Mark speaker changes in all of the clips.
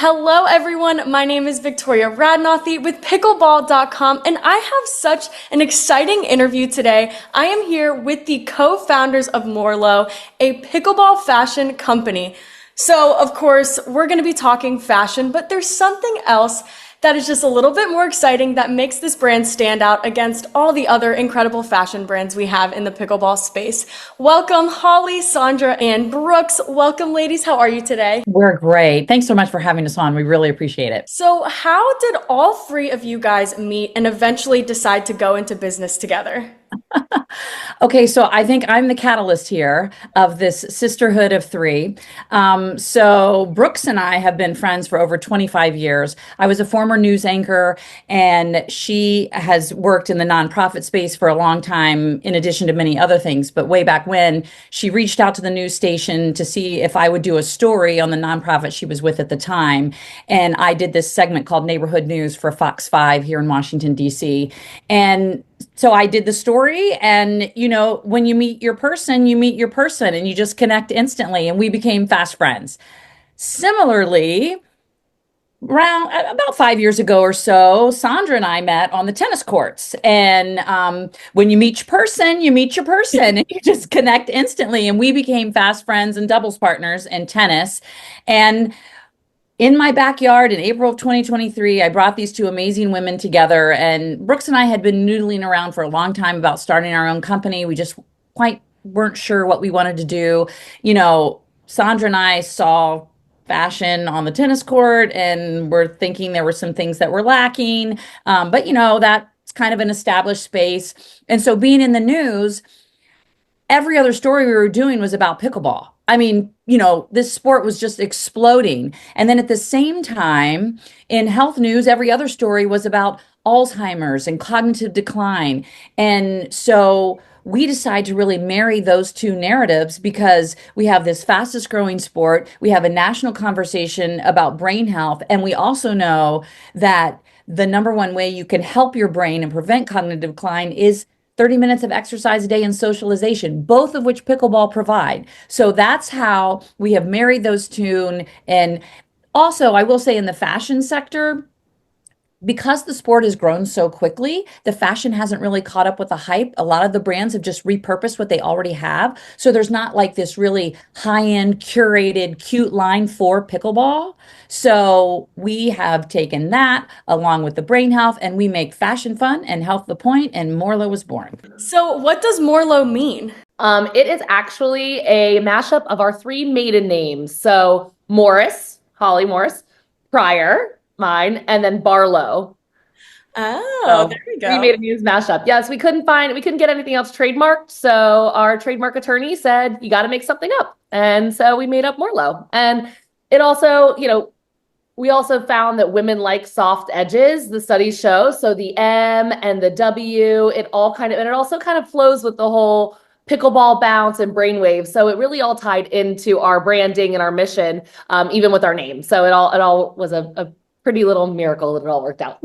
Speaker 1: Hello, everyone. My name is Victoria Radnothy with Pickleball.com, and I have such an exciting interview today. I am here with the co-founders of Moorlow, a pickleball fashion company. So, of course, we're going to be talking fashion, but there's something else that is just a little bit more exciting that makes this brand stand out against all the other incredible fashion brands we have in the pickleball space. Welcome, Holly, Sondra, and Brooks. Welcome, ladies. How are you today?
Speaker 2: We're great. Thanks so much for having us on. We really appreciate it.
Speaker 1: So, how did all three of you guys meet and eventually decide to go into business together?
Speaker 2: Okay, so I think I'm the catalyst here of this sisterhood of three. So Brooks and I have been friends for over 25 years. I was a former news anchor, and she has worked in the nonprofit space for a long time, in addition to many other things. But way back when, she reached out to the news station to see if I would do a story on the nonprofit she was with at the time. And I did this segment called Neighborhood News for Fox 5 here in Washington, D.C. And so I did the story, and when you meet your person, and you just connect instantly, and we became fast friends. Similarly, around about 5 years ago or so, Sondra and I met on the tennis courts. And when you meet your person, and you just connect instantly. And we became fast friends and doubles partners in tennis. And in my backyard in April of 2023, I brought these two amazing women together. And Brooks and I had been noodling around for a long time about starting our own company. We just quite weren't sure what we wanted to do. Sondra and I saw fashion on the tennis court, and we're thinking there were some things that were lacking. But that's kind of an established space. And so being in the news, every other story we were doing was about pickleball. I mean, this sport was just exploding. And then at the same time, in health news, every other story was about Alzheimer's and cognitive decline. And so we decided to really marry those two narratives, because we have this fastest growing sport. We have a national conversation about brain health. And we also know that the number one way you can help your brain and prevent cognitive decline is 30 minutes of exercise a day and socialization, both of which pickleball provide. So that's how we have married those two. And also, I will say, in the fashion sector, because the sport has grown so quickly, the fashion hasn't really caught up with the hype. A lot of the brands have just repurposed what they already have. So there's not like this really high-end, curated, cute line for pickleball. So we have taken that along with the brain health, and we make fashion fun and health the point, and Moorlow was born.
Speaker 1: So, what does Moorlow mean?
Speaker 3: It is actually a mashup of our three maiden names. So Morris, Holly Morris, Pryor, mine, and then Barlow.
Speaker 1: Oh, there we go.
Speaker 3: We made a news mashup. Yes, we couldn't get anything else trademarked. So our trademark attorney said, you got to make something up. And so we made up Moorlow. And it also, we also found that women like soft edges, the studies show. So the M and the W, it also kind of flows with the whole pickleball bounce and brainwave. So it really all tied into our branding and our mission, even with our name. So it all was a pretty little miracle that it all worked out.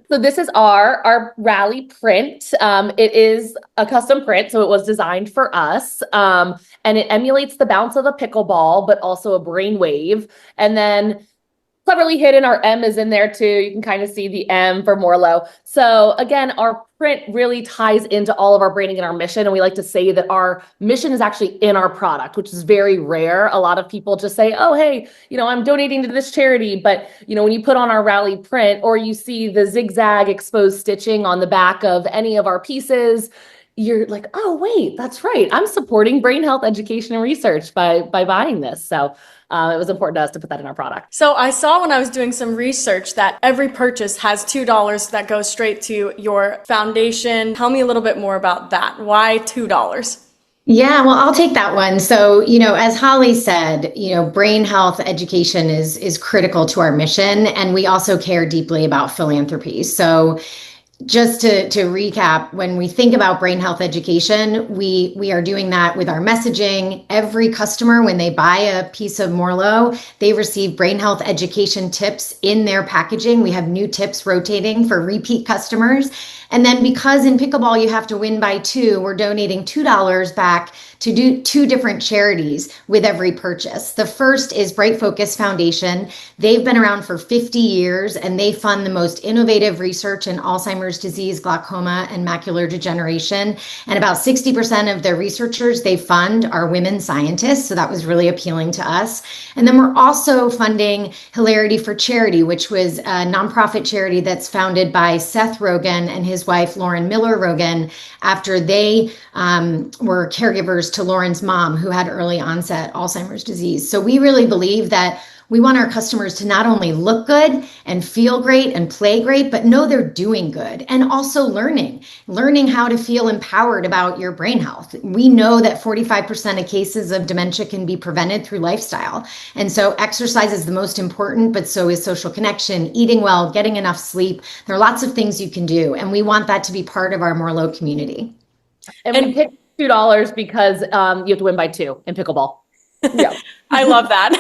Speaker 3: So this is our rally print. It is a custom print, so it was designed for us. And it emulates the bounce of a pickleball, but also a brainwave. And then cleverly hidden, our M is in there too. You can kind of see the M for Moorlow. So again, our print really ties into all of our branding and our mission. And we like to say that our mission is actually in our product, which is very rare. A lot of people just say, oh, hey, I'm donating to this charity. But, when you put on our rally print, or you see the zigzag exposed stitching on the back of any of our pieces, you're like, oh, wait, that's right. I'm supporting brain health education and research by buying this. So it was important to us to put that in our product.
Speaker 1: So I saw when I was doing some research that every purchase has $2 that goes straight to your foundation. Tell me a little bit more about that. Why $2?
Speaker 4: Yeah, well, I'll take that one. So, as Holly said, brain health education is critical to our mission. And we also care deeply about philanthropy. So just to recap, when we think about brain health education, we are doing that with our messaging. Every customer, when they buy a piece of Moorlow, they receive brain health education tips in their packaging. We have new tips rotating for repeat customers. And then because in pickleball you have to win by two, we're donating $2 back to do two different charities with every purchase. The first is Bright Focus Foundation. They've been around for 50 years and they fund the most innovative research in Alzheimer's disease, glaucoma, and macular degeneration. And about 60% of their researchers they fund are women scientists. So that was really appealing to us. And then we're also funding Hilarity for Charity, which was a nonprofit charity that's founded by Seth Rogen and his wife, Lauren Miller Rogen, after they were caregivers to Lauren's mom, who had early onset Alzheimer's disease. So we really believe that we want our customers to not only look good and feel great and play great, but know they're doing good and also learning how to feel empowered about your brain health. We know that 45% of cases of dementia can be prevented through lifestyle. And so exercise is the most important, but so is social connection, eating well, getting enough sleep. There are lots of things you can do. And we want that to be part of our Moorlow community.
Speaker 3: And we picked $2 because you have to win by two in pickleball. Yeah.
Speaker 1: I love that.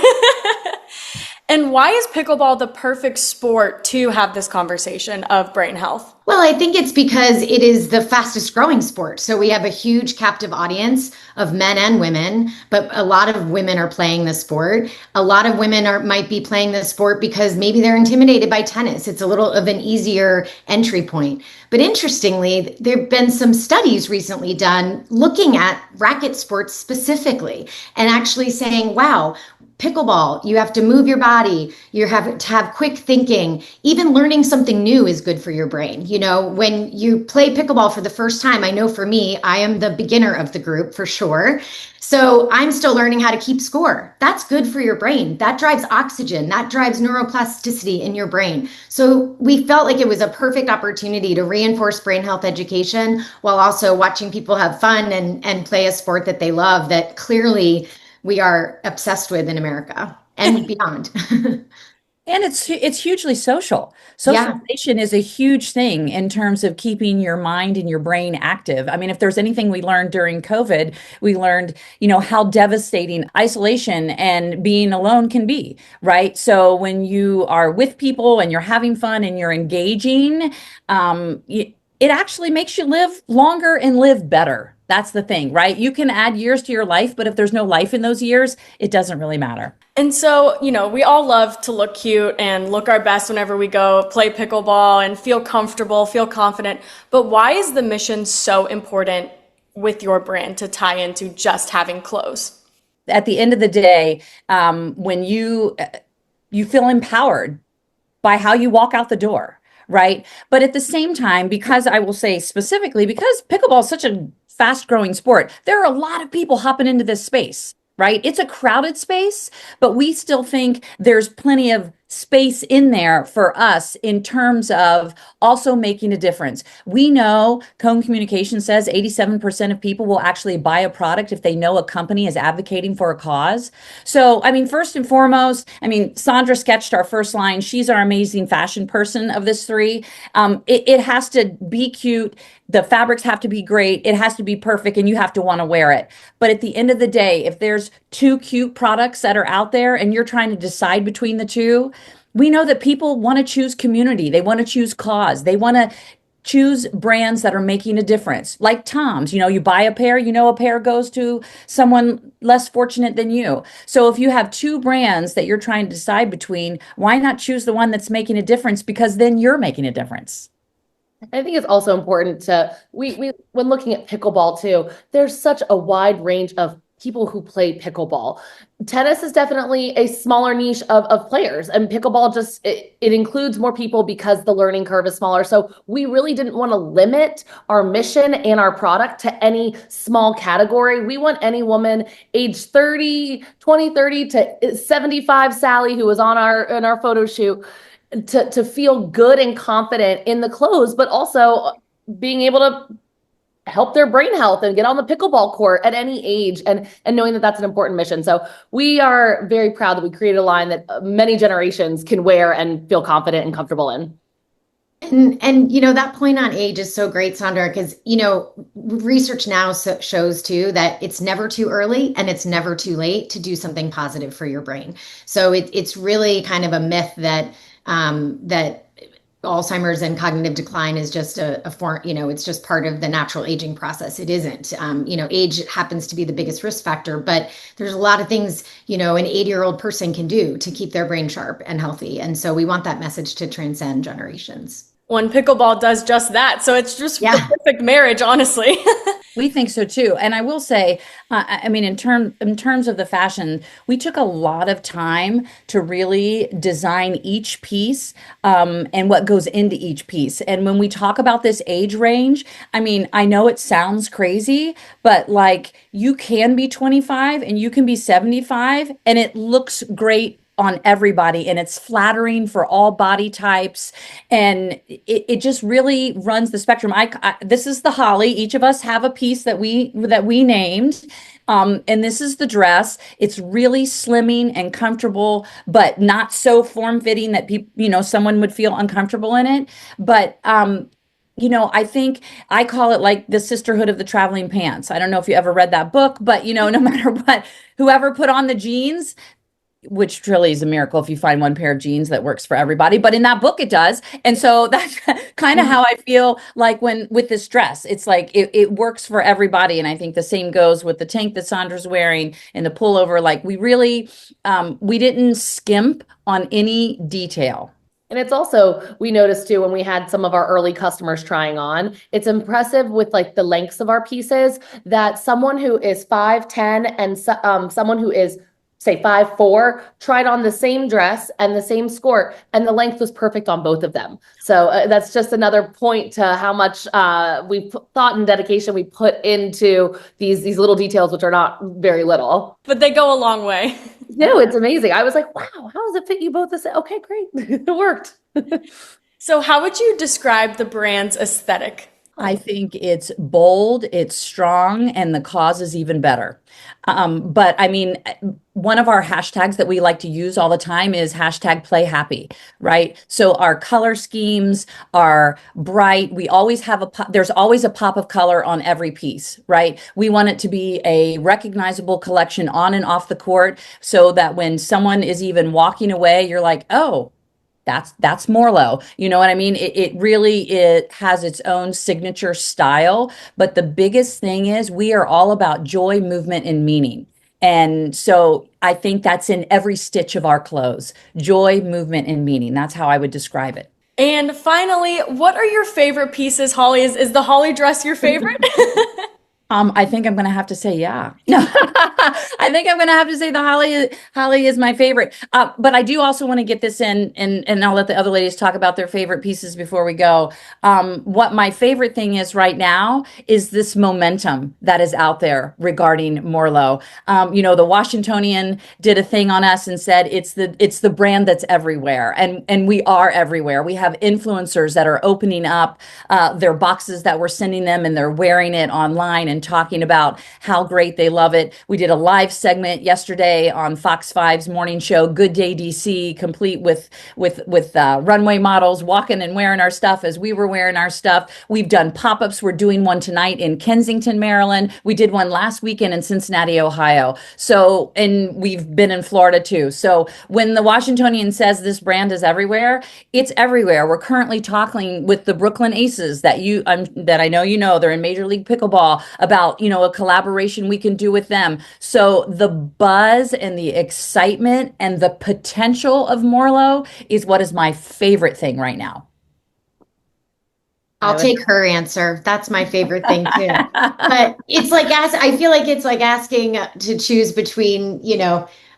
Speaker 1: And why is pickleball the perfect sport to have this conversation of brain health?
Speaker 4: Well, I think it's because it is the fastest growing sport. So we have a huge captive audience of men and women, but a lot of women are playing the sport. A lot of women might be playing the sport because maybe they're intimidated by tennis. It's a little of an easier entry point. But interestingly, there have been some studies recently done looking at racket sports specifically and actually saying, wow, pickleball, you have to move your body, you have to have quick thinking. Even learning something new is good for your brain. You know, when you play pickleball for the first time, I know for me, I am the beginner of the group for sure. So I'm still learning how to keep score. That's good for your brain. That drives oxygen. That drives neuroplasticity in your brain. So we felt like it was a perfect opportunity to reinforce brain health education while also watching people have fun and play a sport that they love that clearly we are obsessed with in America and beyond.
Speaker 2: And it's hugely social.
Speaker 4: Yeah.
Speaker 2: Socialization is a huge thing in terms of keeping your mind and your brain active. I mean, if there's anything we learned during COVID, we learned, how devastating isolation and being alone can be, right? So when you are with people and you're having fun and you're engaging, it actually makes you live longer and live better. That's the thing, right? You can add years to your life, but if there's no life in those years, it doesn't really matter.
Speaker 1: And so, we all love to look cute and look our best whenever we go play pickleball and feel comfortable, feel confident. But why is the mission so important with your brand to tie into just having clothes?
Speaker 2: At the end of the day, when you feel empowered by how you walk out the door, right? But at the same time, because I will say specifically, because pickleball is such a fast growing sport, there are a lot of people hopping into this space, right? It's a crowded space, but we still think there's plenty of space in there for us in terms of also making a difference. We know Cone Communication says 87% of people will actually buy a product if they know a company is advocating for a cause. So, first and foremost, Sondra sketched our first line. She's our amazing fashion person of this three. It has to be cute. The fabrics have to be great. It has to be perfect and you have to want to wear it. But at the end of the day, if there's two cute products that are out there and you're trying to decide between the two, we know that people want to choose community. They want to choose cause. They want to choose brands that are making a difference. Like Tom's, you buy a pair, a pair goes to someone less fortunate than you. So if you have two brands that you're trying to decide between, why not choose the one that's making a difference? Because then you're making a difference.
Speaker 3: I think it's also important to, we when looking at pickleball too, there's such a wide range of people who play pickleball. Tennis is definitely a smaller niche of players, and pickleball it includes more people because the learning curve is smaller. So we really didn't want to limit our mission and our product to any small category. We want any woman age 30 to 75, Sally, who was on in our photo shoot, to feel good and confident in the clothes, but also being able to help their brain health and get on the pickleball court at any age, and knowing that that's an important mission. So we are very proud that we created a line that many generations can wear and feel confident and comfortable in.
Speaker 4: And that point on age is so great, Sondra, because research now shows too that it's never too early and it's never too late to do something positive for your brain. So it's really kind of a myth that that Alzheimer's and cognitive decline is just a form, it's just part of the natural aging process. It isn't. Age happens to be the biggest risk factor, but there's a lot of things, an 80-year-old person can do to keep their brain sharp and healthy. And so we want that message to transcend generations.
Speaker 1: One pickleball does just that. So it's just the
Speaker 4: Yeah.
Speaker 1: perfect marriage, honestly.
Speaker 2: We think so too. And I will say, I mean, in terms of the fashion, we took a lot of time to really design each piece, and what goes into each piece. And when we talk about this age range, I mean, I know it sounds crazy, but like you can be 25 and you can be 75 and it looks great on everybody, and it's flattering for all body types, and it just really runs the spectrum. This is the holly. Each of us have a piece that we named, and this is the dress. It's really slimming and comfortable, but not so form fitting that people, someone would feel uncomfortable in it. But I think I call it like the sisterhood of the traveling pants. I don't know if you ever read that book, but no matter what, whoever put on the jeans, which really is a miracle if you find one pair of jeans that works for everybody. But in that book, it does. And so that's kind of how I feel like when with this dress, it's like it works for everybody. And I think the same goes with the tank that Sondra's wearing and the pullover. Like we really, we didn't skimp on any detail.
Speaker 3: And it's also, we noticed too, when we had some of our early customers trying on, it's impressive with like the lengths of our pieces that someone who is 5'10" and someone who is say 5'4" tried on the same dress and the same skirt, and the length was perfect on both of them. So that's just another point to how much thought and dedication we put into these little details, which are not very little.
Speaker 1: But they go a long way.
Speaker 3: No, it's amazing. I was like, wow, how does it fit you both the same? Okay, great. It worked.
Speaker 1: So how would you describe the brand's aesthetic?
Speaker 2: I think it's bold, it's strong, and the cause is even better. But I mean, one of our hashtags that we like to use all the time is hashtag play happy, right? So our color schemes are bright. We always have there's always a pop of color on every piece, right? We want it to be a recognizable collection on and off the court so that when someone is even walking away, you're like, oh, that's Moorlow. You know what I mean? It has its own signature style. But the biggest thing is we are all about joy, movement, and meaning. And so I think that's in every stitch of our clothes. Joy, movement, and meaning. That's how I would describe it.
Speaker 1: And finally, what are your favorite pieces, Holly? Is the Holly dress your favorite?
Speaker 2: I think I'm going to have to say, yeah. No, I think I'm going to have to say the Holly is my favorite. But I do also want to get this in, and I'll let the other ladies talk about their favorite pieces before we go. What my favorite thing is right now is this momentum that is out there regarding Moorlow. The Washingtonian did a thing on us and said it's the brand that's everywhere, and we are everywhere. We have influencers that are opening up their boxes that we're sending them, and they're wearing it online and talking about how great they love it. We did a live segment yesterday on Fox 5's morning show, Good Day DC, complete with runway models walking and wearing our stuff as we were wearing our stuff. We've done pop-ups. We're doing one tonight in Kensington, Maryland. We did one last weekend in Cincinnati, Ohio. So, and we've been in Florida too. So when the Washingtonian says this brand is everywhere, it's everywhere. We're currently talking with the Brooklyn Aces that I know they're in Major League Pickleball about, a collaboration we can do with them. So the buzz and the excitement and the potential of Moorlow is what is my favorite thing right now.
Speaker 4: I'll take her answer. That's my favorite thing too. But it's like, I feel like it's like asking to choose between,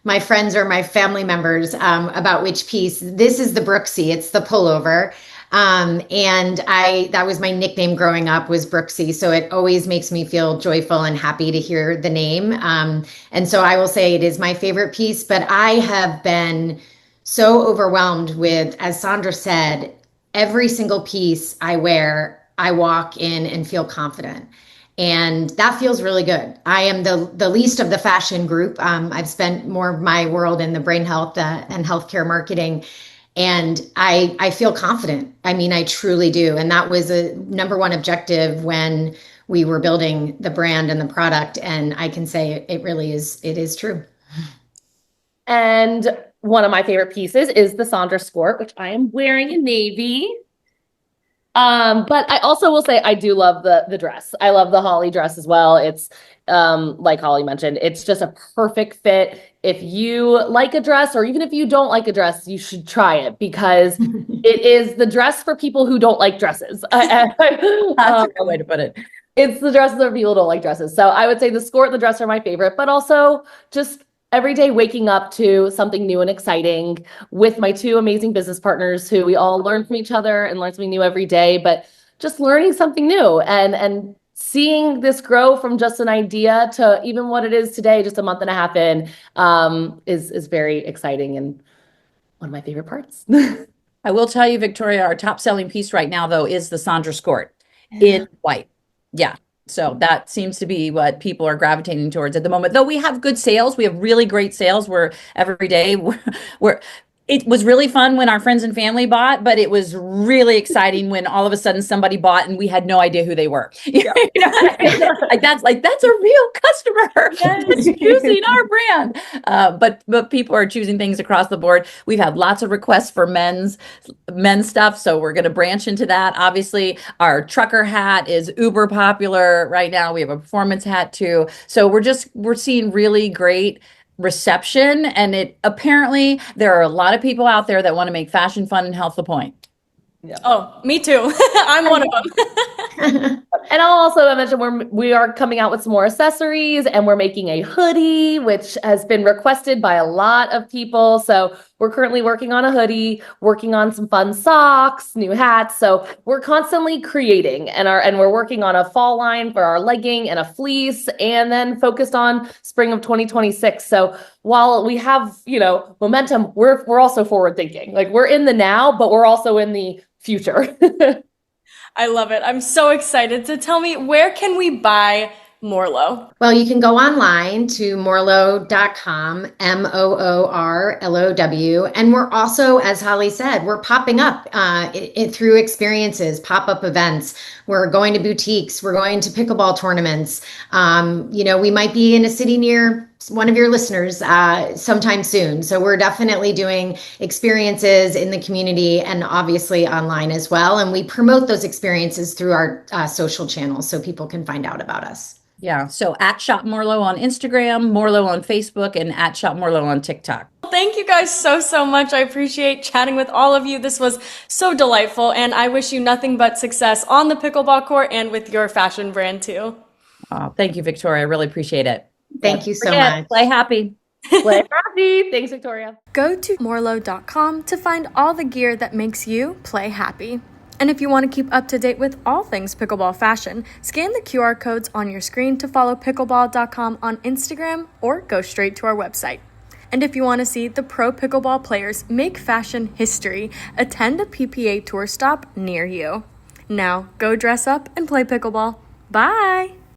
Speaker 4: my friends or my family members about which piece. This is the Brooksy. It's the pullover. And that was my nickname growing up, was Brooksy. So it always makes me feel joyful and happy to hear the name. And so I will say it is my favorite piece, but I have been so overwhelmed with, as Sondra said, every single piece I wear, I walk in and feel confident. And that feels really good. I am the least of the fashion group. I've spent more of my world in the brain health and healthcare marketing. And I feel confident. I mean, I truly do. And that was a number one objective when we were building the brand and the product. And I can say it really is, it is true.
Speaker 3: And one of my favorite pieces is the Sondra skirt, which I am wearing in navy. But I also will say I do love the dress. I love the Holly dress as well. It's like Holly mentioned, it's just a perfect fit. If you like a dress, or even if you don't like a dress, you should try it, because it is the dress for people who don't like dresses.
Speaker 2: That's a good way to put it.
Speaker 3: It's the dresses for people who don't like dresses. So I would say the skirt and the dress are my favorite, but also just every day waking up to something new and exciting with my two amazing business partners who we all learn from each other and learn something new every day, but just learning something new and seeing this grow from just an idea to even what it is today, just a month and a half in, is very exciting and one of my favorite parts.
Speaker 2: I will tell you, Victoria, our top selling piece right now, though, is the Sondra skirt in white. Yeah. So that seems to be what people are gravitating towards at the moment. Though we have good sales, we have really great sales. We're every day we're it was really fun when our friends and family bought, but it was really exciting when all of a sudden somebody bought and we had no idea who they were.
Speaker 3: Yeah.
Speaker 2: That's a real customer that's choosing our brand. But people are choosing things across the board. We've had lots of requests for men's stuff, so we're going to branch into that. Obviously, our trucker hat is uber popular right now. We have a performance hat too. So we're seeing really great reception, and it apparently there are a lot of people out there that want to make fashion fun and health the point.
Speaker 1: Yeah. Oh, me too. I'm one of them.
Speaker 3: And I'll also mention we are coming out with some more accessories, and we're making a hoodie, which has been requested by a lot of people. So we're currently working on a hoodie, working on some fun socks, new hats. So we're constantly creating, and we're working on a fall line for our legging and a fleece, and then focused on spring of 2026. So while we have, momentum, we're also forward thinking. Like, we're in the now, but we're also in the future.
Speaker 1: I love it. I'm so excited. So tell me, where can we buy Moorlow?
Speaker 4: Well, you can go online to moorlow.com, Moorlow. And we're also, as Holly said, we're popping up through experiences, pop-up events. We're going to boutiques. We're going to pickleball tournaments. We might be in a city near one of your listeners sometime soon. So we're definitely doing experiences in the community and obviously online as well. And we promote those experiences through our social channels so people can find out about us.
Speaker 2: Yeah. So at Shop Moorlow on Instagram, Moorlow on Facebook, and at Shop Moorlow on TikTok.
Speaker 1: Thank you guys so much. I appreciate chatting with all of you. This was so delightful, and I wish you nothing but success on the pickleball court and with your fashion brand too.
Speaker 2: Oh, thank you, Victoria. I really appreciate it.
Speaker 4: Thank you so much.
Speaker 2: Play happy.
Speaker 3: Play happy. Thanks, Victoria.
Speaker 1: Go to moorlow.com to find all the gear that makes you play happy. And if you want to keep up to date with all things pickleball fashion, scan the QR codes on your screen to follow pickleball.com on Instagram or go straight to our website. And if you want to see the pro pickleball players make fashion history, attend a PPA tour stop near you. Now, go dress up and play pickleball. Bye!